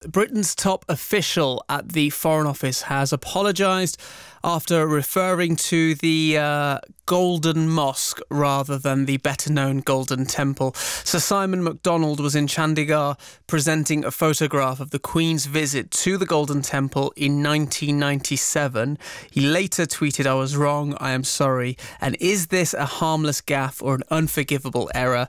Britain's top official at the Foreign Office has apologised after referring to the Golden Mosque rather than the better-known Golden Temple. Sir Simon Mcdonald was in Chandigarh presenting a photograph of the Queen's visit to the Golden Temple in 1997. He later tweeted, "I was wrong, I am sorry. And is this a harmless gaffe or an unforgivable error?"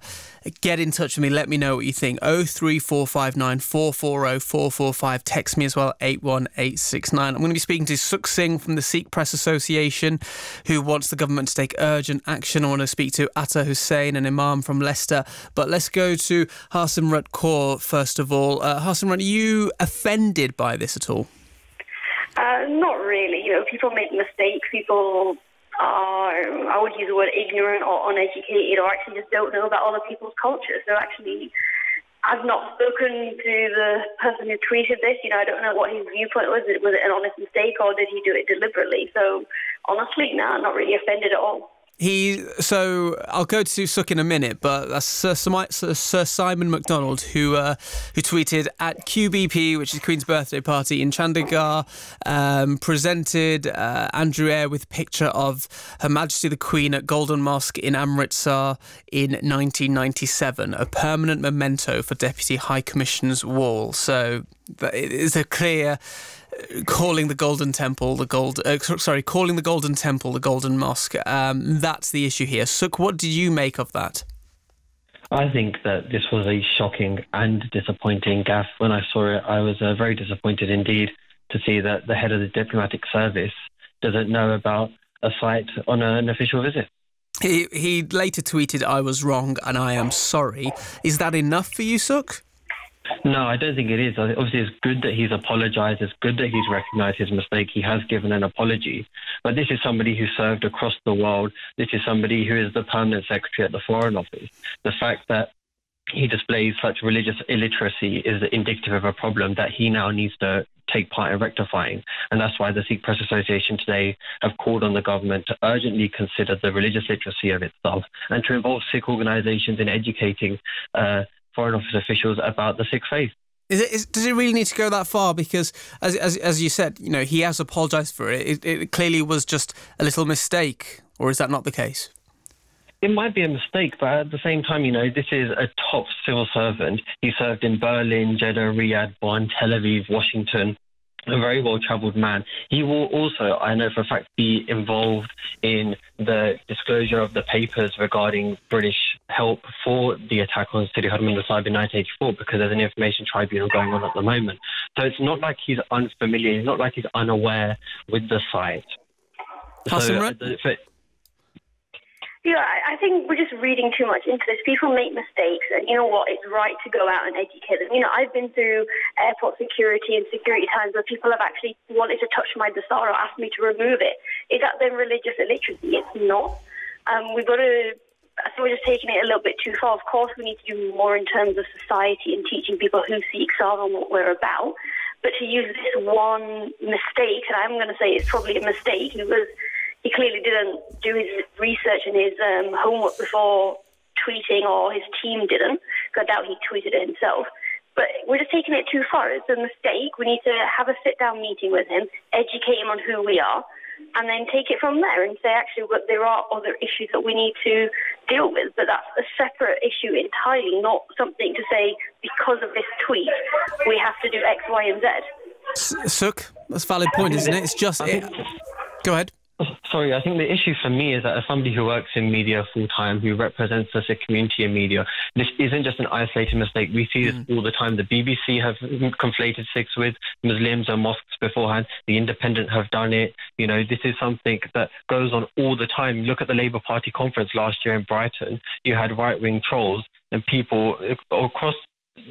Get in touch with me, let me know what you think. 03459 440 445. Text me as well, 81869. I'm going to be speaking to Sukh Singh from the Sikh Press Association, who wants the government to take urgent action. I want to speak to Atta Hussain, an imam from Leicester. But let's go to Harsimrat Kaur first of all. Harsimrat, are you offended by this at all? Not really. People make mistakes. People are, I would use the word ignorant or uneducated, or actually just don't know about other people's culture. So actually, I've not spoken to the person who tweeted this. I don't know what his viewpoint was. Was it an honest mistake or did he do it deliberately? So honestly, no, I'm not really offended at all. So I'll go to Sukh in a minute, but that's Sir Simon Mcdonald who tweeted at QBP, which is Queen's birthday party in Chandigarh, presented Andrew Eyre with a picture of Her Majesty the Queen at Golden Mosque in Amritsar in 1997, a permanent memento for Deputy High Commissioner's wall. So it is a clear calling the Golden Temple the Golden Mosque. That's the issue here. Sukh, what did you make of that? I think that this was a shocking and disappointing gaffe. When I saw it, I was very disappointed indeed to see that the head of the diplomatic service doesn't know about a site on an official visit. He later tweeted, "I was wrong and I am sorry." Is that enough for you, Sukh? No, I don't think it is. Obviously, it's good that he's apologised. It's good that he's recognised his mistake. He has given an apology. But this is somebody who served across the world. This is somebody who is the permanent secretary at the Foreign Office. The fact that he displays such religious illiteracy is indicative of a problem that he now needs to take part in rectifying. And that's why the Sikh Press Association today have called on the government to urgently consider the religious literacy of itself and to involve Sikh organisations in educating Foreign Office officials about the Sikh faith. Does it really need to go that far? Because, as you said, he has apologised for it. It clearly was just a little mistake, or is that not the case? It might be a mistake, but at the same time, this is a top civil servant. He served in Berlin, Jeddah, Riyadh, Bonn, Tel Aviv, Washington. A very well-travelled man. He will also, I know for a fact, be involved in the disclosure of the papers regarding British help for the attack on Sidi Harmandir in 1984, because there's an information tribunal going on at the moment. So it's not like he's unfamiliar. It's not like he's unaware with the site. Yeah, I think we're just reading too much into this. People make mistakes, and you know what? It's right to go out and educate them. I've been through airport security and security times where people have actually wanted to touch my dasar or asked me to remove it. Is that then religious illiteracy? It's not. We've got to... I think we're just taking it a little bit too far. Of course, we need to do more in terms of society and teaching people who Sikhs are and what we're about. But to use this one mistake, and I'm going to say it's probably a mistake, he clearly didn't do his research and his homework before tweeting, or his team didn't, because I doubt he tweeted it himself. But we're just taking it too far. It's a mistake. We need to have a sit-down meeting with him, educate him on who we are, and then take it from there and say, actually, well, there are other issues that we need to deal with. But that's a separate issue entirely, not something to say, because of this tweet, we have to do X, Y, and Z. Sukh, that's a valid point, isn't it? It's just... Go ahead. Sorry, I think the issue for me is that as somebody who works in media full-time, who represents the Sikh community in media, this isn't just an isolated mistake. We see this all the time. The BBC have conflated Sikhs with Muslims and mosques beforehand. The Independent have done it. This is something that goes on all the time. Look at the Labour Party conference last year in Brighton. You had right-wing trolls and people across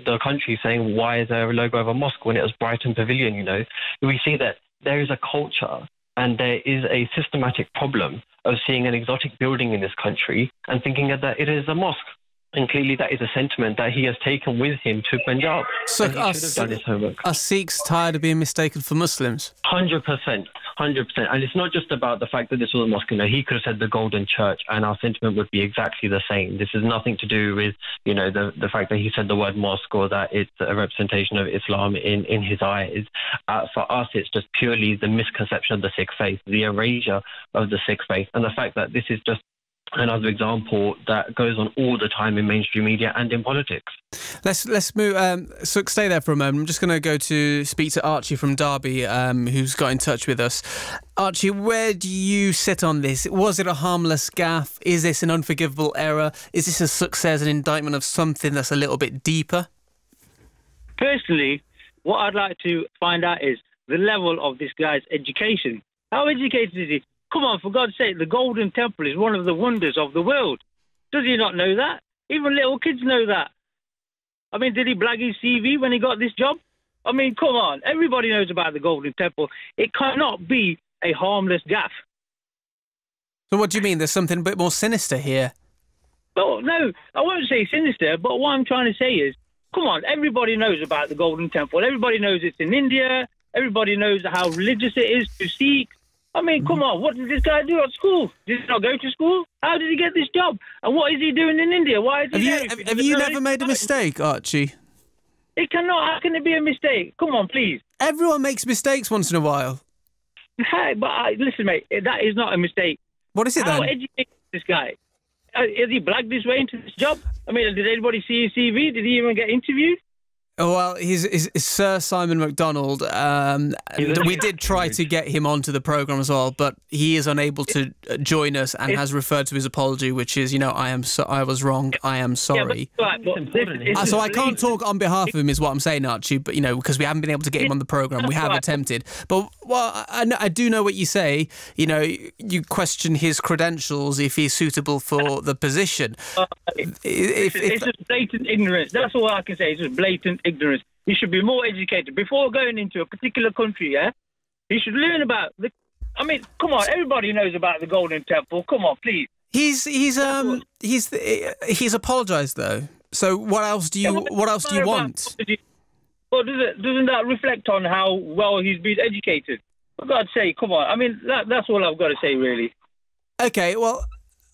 the country saying, why is there a logo of a mosque when it was Brighton Pavilion? We see that there is a culture and there is a systematic problem of seeing an exotic building in this country and thinking that it is a mosque. And clearly that is a sentiment that he has taken with him to Punjab. So he should have done his homework. Are Sikhs tired of being mistaken for Muslims? 100%. 100%. And it's not just about the fact that this was a mosque. You know, he could have said the Golden Church, and our sentiment would be exactly the same. This has nothing to do with, you know, the fact that he said the word mosque or that it's a representation of Islam in his eyes. For us, it's just purely the misconception of the Sikh faith, the erasure of the Sikh faith, and the fact that this is just another example that goes on all the time in mainstream media and in politics. Let's move. So stay there for a moment. I'm just going to go to speak to Archie from Derby, who's got in touch with us. Archie, where do you sit on this? Was it a harmless gaffe? Is this an unforgivable error? Is this a success, an indictment of something that's a little bit deeper? Personally, what I'd like to find out is the level of this guy's education. How educated is he? Come on, for God's sake, the Golden Temple is one of the wonders of the world. Does he not know that? Even little kids know that. I mean, did he blag his CV when he got this job? I mean, come on. Everybody knows about the Golden Temple. It cannot be a harmless gaffe. So what do you mean? There's something a bit more sinister here? Oh, no, I won't say sinister, but what I'm trying to say is, come on, everybody knows about the Golden Temple. Everybody knows it's in India. Everybody knows how religious it is to Sikhs. I mean, come on, what did this guy do at school? Did he not go to school? How did he get this job? And what is he doing in India? Why is he there? Have you never made a mistake, Archie? It cannot. How can it be a mistake? Come on, please. Everyone makes mistakes once in a while. Hey, but listen, mate, that is not a mistake. What is it then? How educated is this guy? Has he blagged his way into this job? I mean, did anybody see his CV? Did he even get interviewed? Oh, well, he's Sir Simon Mcdonald. We did try to get him onto the programme as well, but he is unable to join us and has referred to his apology, which is, you know, I was wrong, I am sorry. Yeah, so I can't talk on behalf of him is what I'm saying, Archie, but, you know, because we haven't been able to get him on the programme. We have attempted. But, well, I do know what you say. You know, you question his credentials if he's suitable for the position. It's just blatant ignorance. That's all I can say. It's just blatant ignorance. He should be more educated before going into a particular country. Yeah, he should learn about the. I mean, come on, everybody knows about the Golden Temple. Come on, please. He's apologised though. So what else do you want? Well, doesn't that reflect on how well he's been educated? For God's sake, come on. I mean, that's all I've got to say, really. Okay, well,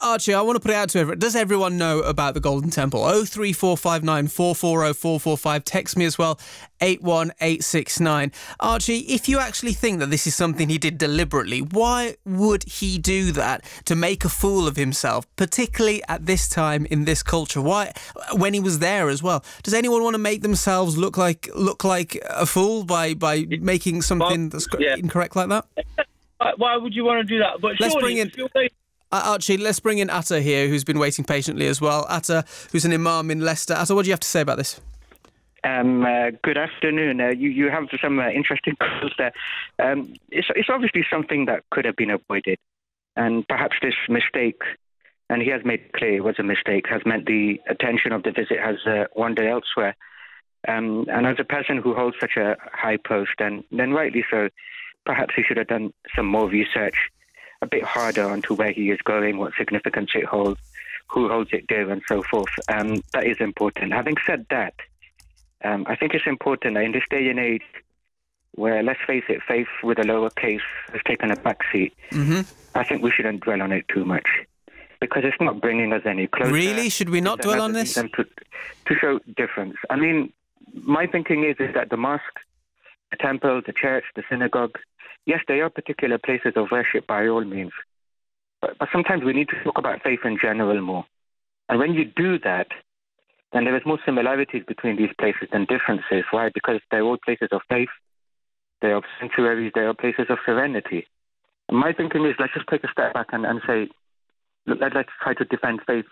Archie, I want to put it out to everyone. Does everyone know about the Golden Temple? 03459 440 445. Text me as well, 81869. Archie, if you actually think that this is something he did deliberately, why would he do that to make a fool of himself, particularly at this time in this culture? Why, when he was there as well? Does anyone want to make themselves look like a fool by making something that's incorrect like that? Why would you want to do that? But let's bring in... Archie, let's bring in Atta here, who's been waiting patiently as well. Atta, who's an imam in Leicester. Atta, what do you have to say about this? Good afternoon. You have some interesting calls there. It's obviously something that could have been avoided. And perhaps this mistake, and he has made it clear it was a mistake, has meant the attention of the visit has wandered elsewhere. And as a person who holds such a high post, and then rightly so, perhaps he should have done some more research, a bit harder onto where he is going, what significance it holds, who holds it there, and so forth. That is important. Having said that, I think it's important that in this day and age where, let's face it, faith with a lowercase has taken a backseat, I think we shouldn't dwell on it too much because it's not bringing us any closer. Really? Should we not dwell on this? To show difference. I mean, my thinking is that the mosque, the temple, the church, the synagogue, yes, they are particular places of worship by all means. But sometimes we need to talk about faith in general more. And when you do that, then there is more similarities between these places than differences. Why? Because they're all places of faith. They are sanctuaries. They are places of serenity. And my thinking is let's just take a step back and say, let's try to defend faith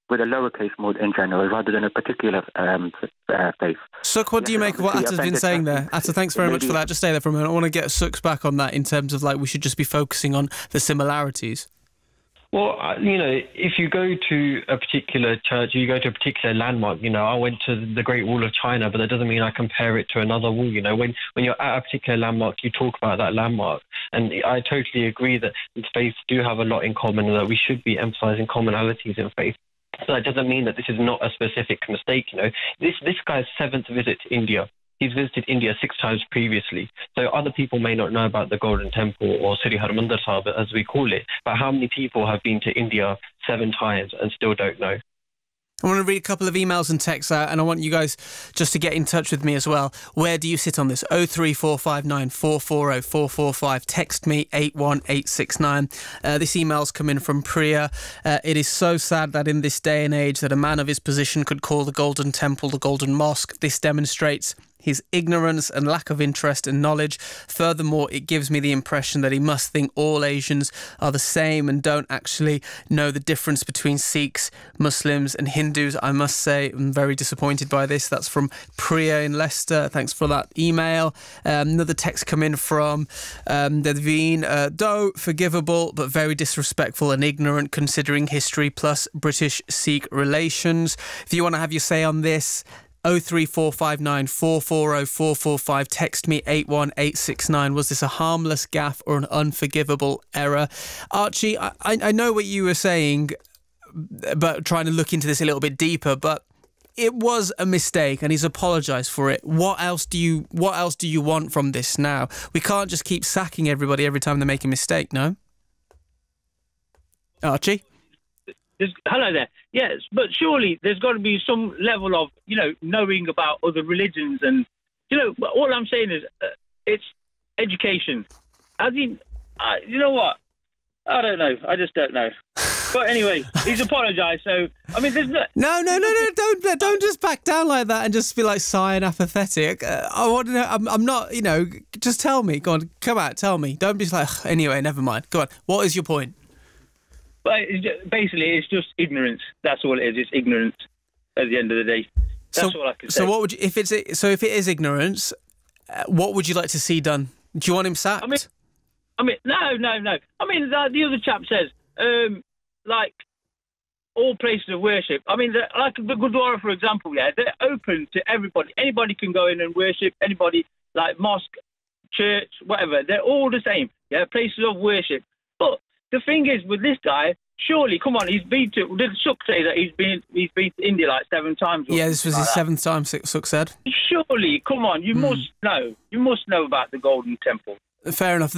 with a lowercase mode in general rather than a particular faith. Suk, what do you make of what Atta's been saying there? Atta, thanks very much for that. Just stay there for a minute. I want to get Suk's back on that in terms of, like, we should just be focusing on the similarities. Well, you know, if you go to a particular church, you go to a particular landmark, you know, I went to the Great Wall of China, but that doesn't mean I compare it to another wall. You know, when you're at a particular landmark, you talk about that landmark. And I totally agree that faiths do have a lot in common and that we should be emphasizing commonalities in faith. So that doesn't mean that this is not a specific mistake, you know. This guy's 7th visit to India. he's visited India 6 times previously. So other people may not know about the Golden Temple or Sri Harmandir Sahib, as we call it, but how many people have been to India 7 times and still don't know? I want to read a couple of emails and texts out, and I want you guys just to get in touch with me as well. Where do you sit on this? 03459 440 445. Text me 81869. This email's come in from Priya. It is so sad that in this day and age that a man of his position could call the Golden Temple the Golden Mosque. This demonstrates his ignorance and lack of interest and knowledge. Furthermore, it gives me the impression that he must think all Asians are the same and don't actually know the difference between Sikhs, Muslims and Hindus. I must say I'm very disappointed by this. That's from Priya in Leicester. Thanks for that email. Another text come in from Deveen. Though forgivable, but very disrespectful and ignorant considering history plus British-Sikh relations. If you want to have your say on this, 03459 440 445. Text me 81869. Was this a harmless gaffe or an unforgivable error? Archie, I know what you were saying, but trying to look into this a little bit deeper, but it was a mistake and he's apologised for it. What else do you want from this now? We can't just keep sacking everybody every time they make a mistake, no? Archie? Hello there. Yes, but surely there's got to be some level of, knowing about other religions. And, all I'm saying is it's education. You know what? I don't know. I just don't know. But anyway, he's apologised. So, I mean, there's no... No. Don't just back down like that and just be like sigh and apathetic. I want to know. I'm not, just tell me. Go on, come out, tell me. Don't be like, anyway, never mind. Go on. What is your point? But basically, it's just ignorance. That's all it is. It's ignorance at the end of the day. That's all I can say. So what would you, if it is ignorance, what would you like to see done? Do you want him sacked? I mean, no. I mean, the other chap says, like, all places of worship. I mean, like the Gurdwara, for example, yeah, they're open to everybody. Anybody can go in and worship. Anybody, like mosque, church, whatever. They're all the same. Yeah, places of worship. But the thing is, with this guy, surely, come on, did Suk say that he's been to India like 7 times? Yeah, this was his 7th time, Suk said. Surely, come on, you must know. You must know about the Golden Temple. Fair enough.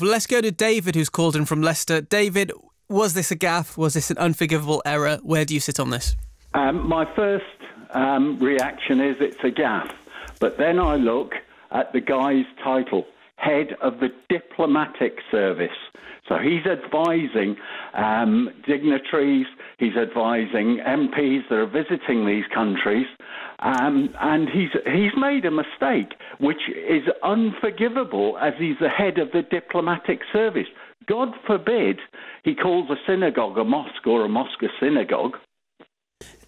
Let's go to David, who's called in from Leicester. David, was this a gaffe? Was this an unforgivable error? Where do you sit on this? My first reaction is it's a gaffe. But then I look at the guy's title, Head of the Diplomatic Service. So he's advising dignitaries, he's advising MPs that are visiting these countries, and he's made a mistake, which is unforgivable as he's the head of the diplomatic service. God forbid he calls a synagogue a mosque or a mosque a synagogue.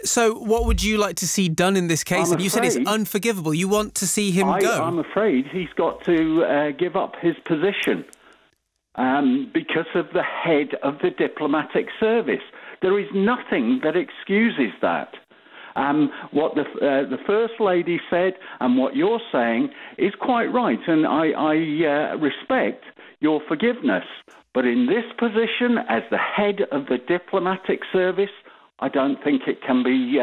So what would you like to see done in this case? You said it's unforgivable. You want to see him go? I'm afraid he's got to give up his position. Because of the head of the diplomatic service. There is nothing that excuses that. What the First Lady said and what you're saying is quite right, and I respect your forgiveness. But in this position, as the head of the diplomatic service, I don't think it can be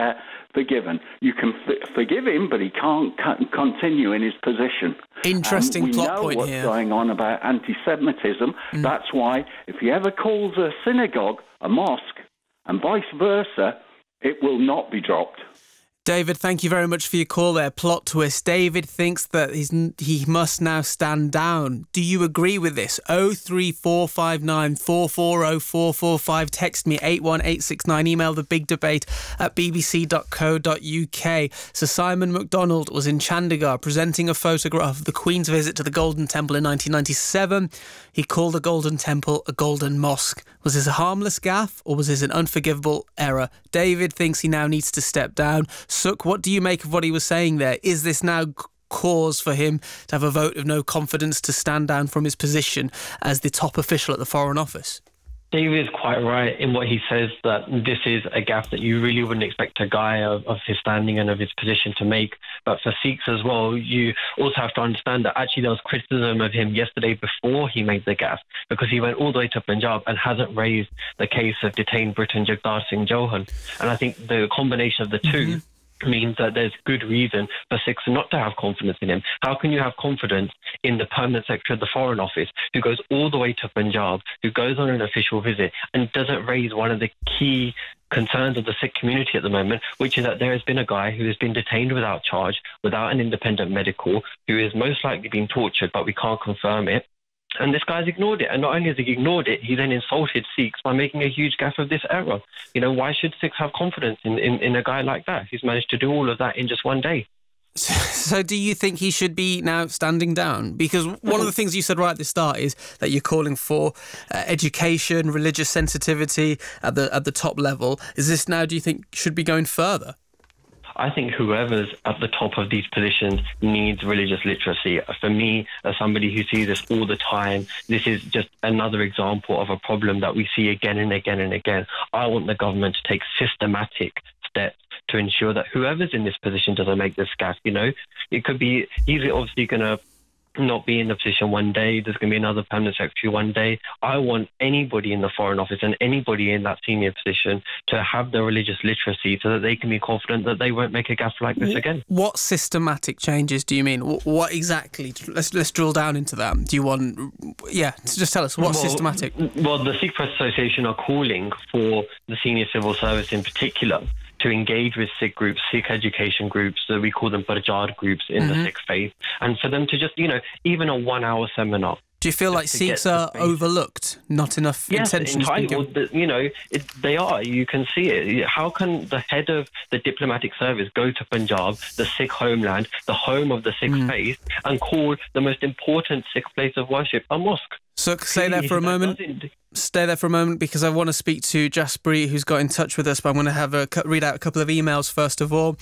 forgiven. You can forgive him, but he can't continue in his position. Interesting plot point here. We know what's going on about anti-Semitism. That's why if he ever calls a synagogue a mosque and vice versa, it will not be dropped. David, thank you very much for your call there. Plot twist. David thinks that he must now stand down. Do you agree with this? 03459 440 445. Text me 81869. Email the big debate at bbc.co.uk. Sir Simon Mcdonald was in Chandigarh presenting a photograph of the Queen's visit to the Golden Temple in 1997. He called the Golden Temple a golden mosque. Was this a harmless gaffe or was this an unforgivable error? David thinks he now needs to step down. Suk, what do you make of what he was saying there? Is this now cause for him to have a vote of no confidence to stand down from his position as the top official at the Foreign Office? David is quite right in what he says, that this is a gaffe that you really wouldn't expect a guy of his standing and of his position to make. But for Sikhs as well, you also have to understand that actually there was criticism of him yesterday before he made the gaffe, because he went all the way to Punjab and hasn't raised the case of detained Briton Jagtar Singh Johan. And I think the combination of the two means that there's good reason for Sikhs not to have confidence in him. How can you have confidence in the permanent secretary of the Foreign Office, who goes all the way to Punjab, who goes on an official visit and doesn't raise one of the key concerns of the Sikh community at the moment, which is that there has been a guy who has been detained without charge, without an independent medical, who is most likely being tortured, but we can't confirm it. And this guy's ignored it. And not only has he ignored it, he then insulted Sikhs by making a huge gaffe of this error. Why should Sikhs have confidence in a guy like that who's managed to do all of that in just one day? So do you think he should be now standing down? Because one of the things you said right at the start is that you're calling for education, religious sensitivity at the top level. Is this now, do you think, should be going further? I think whoever's at the top of these positions needs religious literacy. For me, as somebody who sees this all the time, this is just another example of a problem that we see again and again and again. I want the government to take systematic steps to ensure that whoever's in this position doesn't make this gaffe. It could be, he's obviously going to not be in the position one day. There's going to be another permanent secretary one day. I want anybody in the Foreign Office and anybody in that senior position to have the religious literacy so that they can be confident that they won't make a gaffe like this again. What systematic changes do you mean? What exactly? Let's drill down into that. Do you want... Yeah, just tell us, what's systematic? Well, the Sikh Press Association are calling for the senior civil service in particular to engage with Sikh groups, Sikh education groups, so we call them Parjad groups in the Sikh faith, and for them to just, even a 1-hour seminar. Do you feel like Sikhs are overlooked? Not enough attention? Yes, they are. You can see it. How can the head of the diplomatic service go to Punjab, the Sikh homeland, the home of the Sikh faith, and call the most important Sikh place of worship a mosque? So stay there for a moment. Stay there for a moment, because I want to speak to Jasprit, who's got in touch with us, but I'm going to have read out a couple of emails first of all.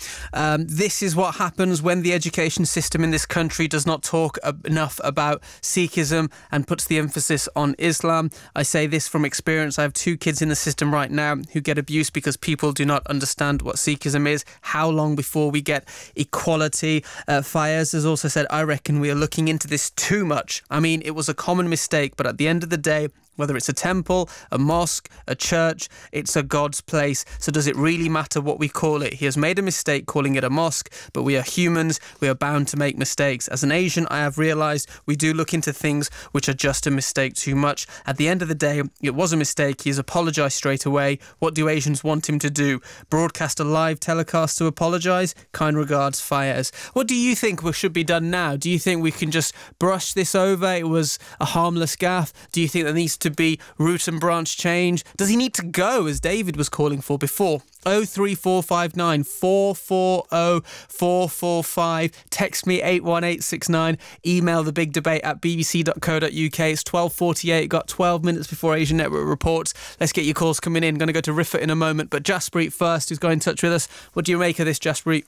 This is what happens when the education system in this country does not talk enough about Sikhism and puts the emphasis on Islam. I say this from experience. I have 2 kids in the system right now who get abused because people do not understand what Sikhism is. How long before we get equality? Fayez has also said, I reckon we are looking into this too much. I mean, it was a common mistake, but at the end of the day, whether it's a temple, a mosque, a church, it's a God's place. So does it really matter what we call it? He has made a mistake calling it a mosque, but we are humans. We are bound to make mistakes. As an Asian, I have realised we do look into things which are just a mistake too much. At the end of the day, it was a mistake. He has apologised straight away. What do Asians want him to do? Broadcast a live telecast to apologise? Kind regards, Fayez. What do you think should be done now? Do you think we can just brush this over? It was a harmless gaffe. Do you think there needs to be root and branch change? Does he need to go, as David was calling for before? 03459 440 445. Text me 81869. Email the big debate at bbc.co.uk. It's 12:48. Got 12 minutes before Asian Network reports. Let's get your calls coming in. Going to go to Rifat in a moment, but Jasprit first, who's got in touch with us. What do you make of this, Jasprit?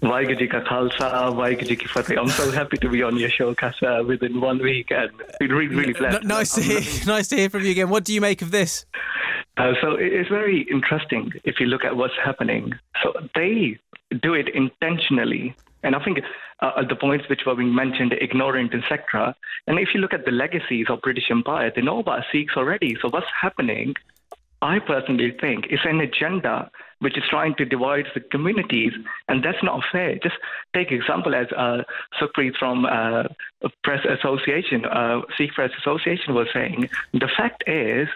Waheguru Ji Ka Khalsa, Waheguru Ji Ki Fateh. I'm so happy to be on your show, Kasa, within 1 week, and been really blessed. Nice to hear from you again. What do you make of this? So it's very interesting if you look at what's happening. So they do it intentionally. And I think the points which were being mentioned, ignorant, etc. And if you look at the legacies of British Empire, they know about Sikhs already. So what's happening, I personally think, is an agenda which is trying to divide the communities, and that's not fair. Just take example as Sukhpreet from Press Association, Sikh Press Association was saying. The fact is,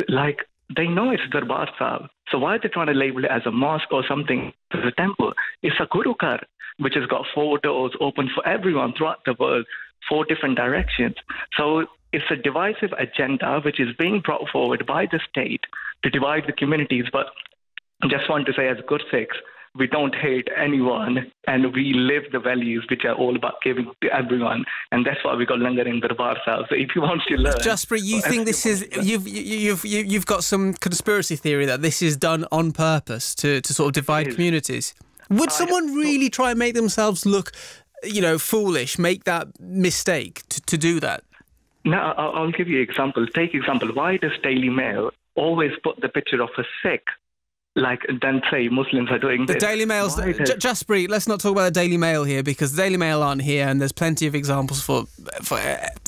they know it's Darbar Sahib. So why are they trying to label it as a mosque or something as a temple? It's a Guru Ghar, which has got 4 doors open for everyone throughout the world, 4 different directions. So it's a divisive agenda which is being brought forward by the state to divide the communities. But I just want to say, as good Sikhs, we don't hate anyone, and we live the values which are all about giving to everyone, and that's why we got Langar in Darbar Sahib. So if you want to learn, Jasprit, you think this is you've got some conspiracy theory that this is done on purpose to sort of divide communities? Would someone really try and make themselves look, foolish, make that mistake to do that? Now, I'll give you an example. Take example. Why does Daily Mail always put the picture of a Sikh then say Muslims are doing the this. Daily Mail's... Jaspreet, let's not talk about the Daily Mail here, because the Daily Mail aren't here, and there's plenty of examples for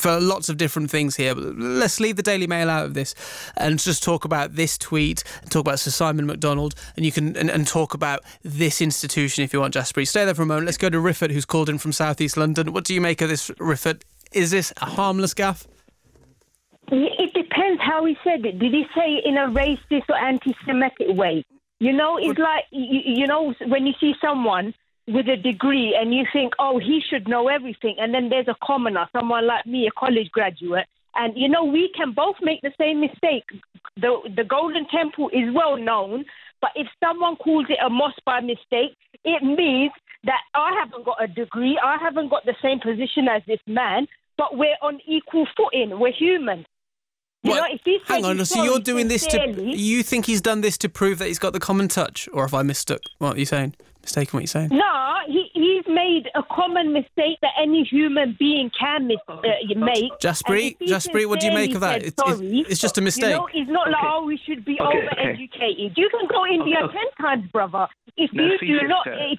lots of different things here. But let's leave the Daily Mail out of this and just talk about this tweet, and talk about Sir Simon Mcdonald, and you can and talk about this institution if you want, Jaspreet. Stay there for a moment. Let's go to Rifat, who's called in from South East London. What do you make of this, Rifat? Is this a harmless gaffe? It depends how he said it. Did he say it in a racist or anti-Semitic way? It's like, when you see someone with a degree and you think, oh, he should know everything. And then there's a commoner, someone like me, a college graduate. And, we can both make the same mistake. The Golden Temple is well known, but if someone calls it a mosque by mistake, it means that I haven't got a degree, I haven't got the same position as this man, but we're on equal footing, we're human. Hang on, so you're doing this you think he's done this to prove that he's got the common touch? Or have I mistaken what you're saying? No, he's made a common mistake that any human being can make. Jaspreet, what do you make of that? It's just a mistake. It's not like, we should be overeducated. You can go India 10 times, brother. If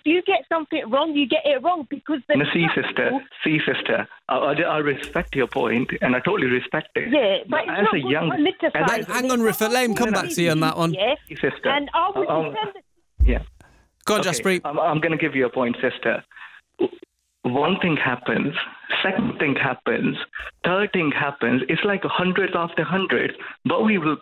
you get something wrong, you get it wrong because sister, I respect your point and I totally respect it. Yeah, but as a young... Hang on, Rifat, let him come back to you on that one. Yeah, sister. And I would defend... Yeah. Go on, Jaspreet. I'm going to give you a point, sister. One thing happens, second thing happens, third thing happens. It's like hundreds after hundreds, but we will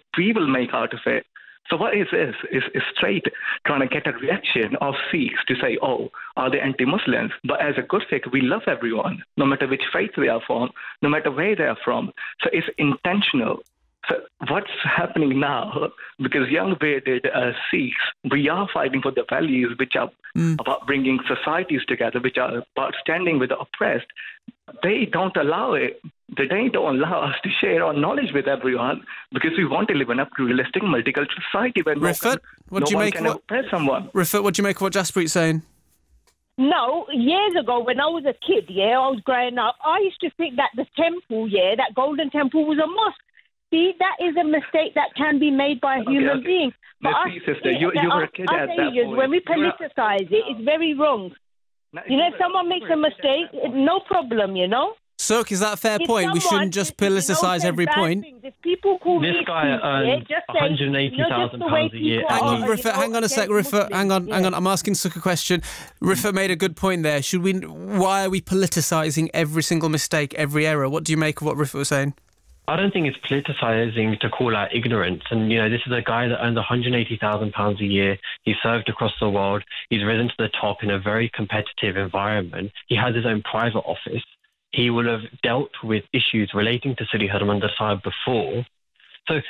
make out of it. So what is this? Is straight trying to get a reaction of Sikhs to say, oh, are they anti-Muslims? But as a good Sikh, we love everyone, no matter which faith they are from, no matter where they are from. So it's intentional. So what's happening now, because young bearded Sikhs, we are fighting for the values which are about bringing societies together, which are about standing with the oppressed. They don't allow it. They don't allow us to share our knowledge with everyone because we want to live in a pluralistic, multicultural society where Rifat, what do you make of what Jaspreet's saying? No, years ago when I was a kid, I was growing up, I used to think that the temple, that Golden Temple was a mosque. See, that is a mistake that can be made by a human being. But sister, you were a kid at that point. When we politicise it's very wrong. If someone makes a mistake, no problem, Sook, is that a fair point? We shouldn't just politicise every point. This guy earns £180,000 a year. Hang on a sec, Rifat. Hang on. I'm asking Sook a question. Rifat made a good point there. Why are we politicising every single mistake, every error? What do you make of what Rifat was saying? I don't think it's politicising to call out ignorance. And, this is a guy that earns £180,000 a year. He's served across the world. He's risen to the top in a very competitive environment. He has his own private office. He will have dealt with issues relating to Sri Harmandir Sahib before. So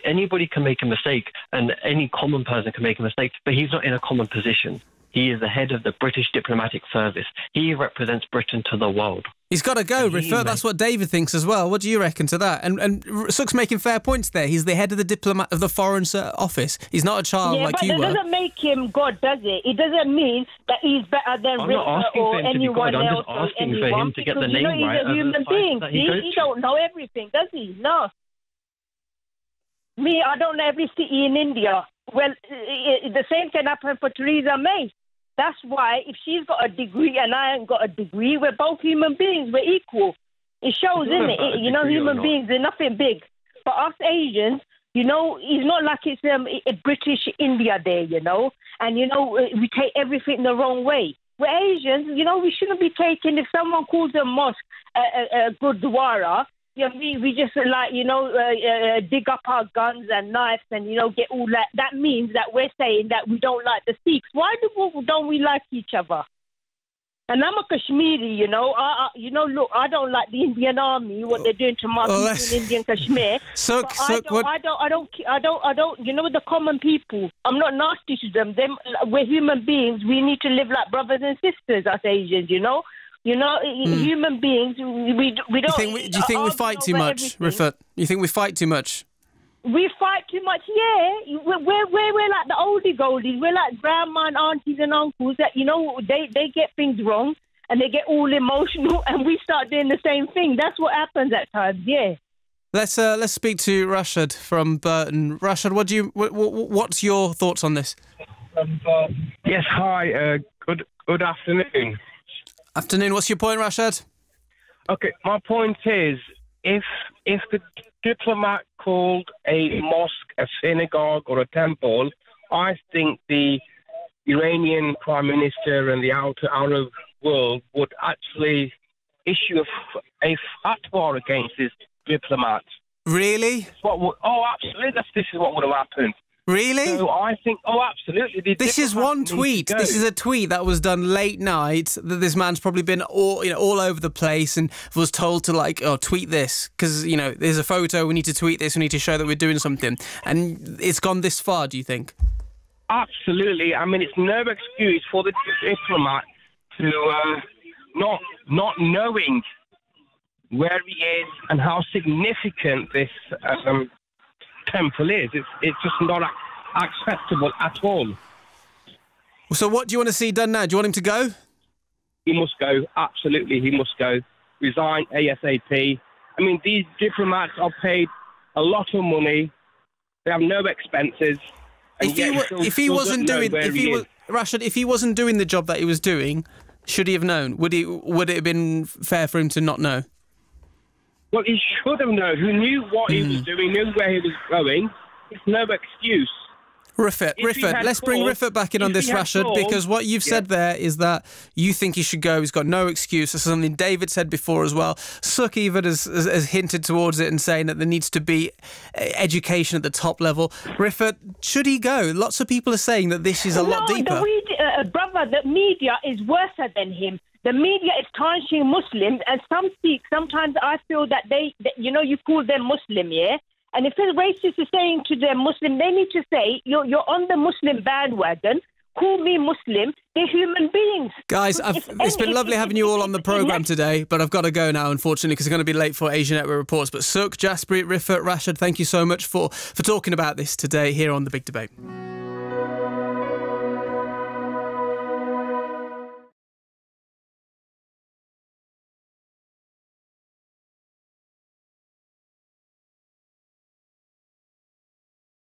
anybody can make a mistake and any common person can make a mistake, but he's not in a common position. He is the head of the British Diplomatic Service. He represents Britain to the world. He's got to go, Rifat. That's what David thinks as well. What do you reckon to that? And Sook's making fair points there. He's the head of the Foreign Office. He's not a child like you were. But that doesn't make him God, does it? It doesn't mean that he's better than Rifat or anyone else. I'm just asking for him to get the name right. He's a human being. He don't know everything, does he? No. Me, I don't know every city in India. Well, the same can happen for Theresa May. That's why if she's got a degree and I ain't got a degree, we're both human beings. We're equal. It shows, isn't it? Human beings, they're nothing big. For us Asians, it's not like it's a British India there, and, we take everything the wrong way. We're Asians, we shouldn't be taking, if someone calls a mosque a gurdwara, we just dig up our guns and knives and, get all that. That means that we're saying that we don't like the Sikhs. Why don't we like each other? And I'm a Kashmiri, look, I don't like the Indian army, what they're doing to my people in Indian Kashmir. I don't, the common people, I'm not nasty to them. We're human beings. We need to live like brothers and sisters, us Asians, human beings, we don't... Do you think we fight too much, Rifat? You think we fight too much? We fight too much, yeah. We're like the oldie goldies. We're like grandma and aunties and uncles that, they get things wrong and they get all emotional and we start doing the same thing. That's what happens at times, yeah. Let's speak to Rashad from Burton. Rashad, what's your thoughts on this? Yes, hi. Good afternoon. Afternoon. What's your point, Rashad? Okay, my point is, if the diplomat called a mosque a synagogue or a temple, I think the Iranian Prime Minister and the outer Arab world would actually issue a fatwa against this diplomat. Really? Absolutely. This is what would have happened. Really? So I think, absolutely. This is one tweet. This is a tweet that was done late night. That this man's probably been all over the place and was told to tweet this because there's a photo. We need to tweet this. We need to show that we're doing something. And it's gone this far. Do you think? Absolutely. I mean, it's no excuse for the diplomat to not knowing where he is and how significant this temple is. It's just not acceptable at all. So what do you want to see done now? Do you want him to go? He must go. Absolutely, he must go. Resign ASAP. I mean, these diplomats are paid a lot of money. They have no expenses. If he wasn't doing the job that he was doing, should he have known? Would it have been fair for him to not know? Well, he should have known. He knew what he was doing, knew where he was going. It's no excuse. Rifat, let's bring Rifat back in on this, Rashad, because what you've said there is that you think he should go. He's got no excuse. This is something David said before as well. Suk even has hinted towards it and saying that there needs to be education at the top level. Rifat, should he go? Lots of people are saying that this is a lot deeper. Brother, the media is worse than him. The media is tarnishing Muslims, and some Sikhs, sometimes I feel that you call them Muslim, yeah? And if a racist is saying to them Muslim, they need to say, you're on the Muslim bandwagon, call me Muslim, they're human beings. Guys, it's been lovely having you all on the programme today, but I've got to go now, unfortunately, because it's going to be late for Asia Network Reports. But Suk, Jasprit, Rifat, Rashad, thank you so much for talking about this today here on The Big Debate.